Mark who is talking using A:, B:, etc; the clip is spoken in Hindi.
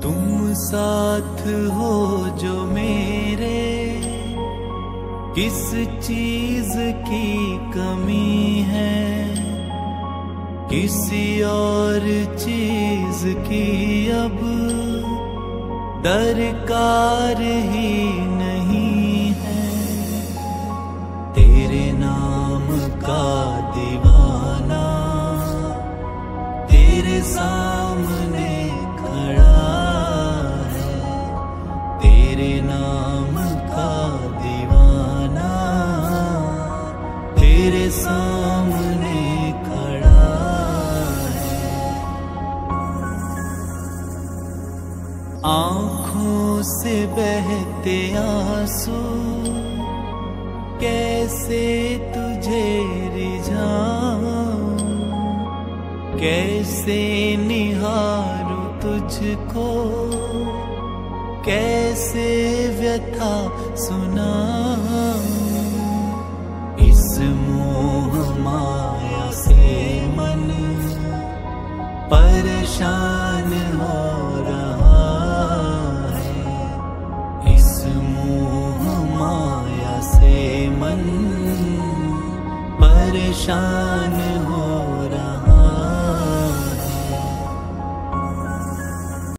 A: तुम साथ हो जो मेरे, किस चीज की कमी है, किसी और चीज की अब दरकार ही नहीं है। तेरे नाम का दीवाना तेरे सामने खड़ा है, तेरे नाम का दीवाना तेरे सामने खड़ा है। आँखों से बहते आंसू कैसे तुझे रिझाऊं, कैसे निहारूं तुझको, कैसे व्यथा सुनाऊं। इस मोह माया से मन परेशान हो रहा है, इस मोह माया से मन परेशान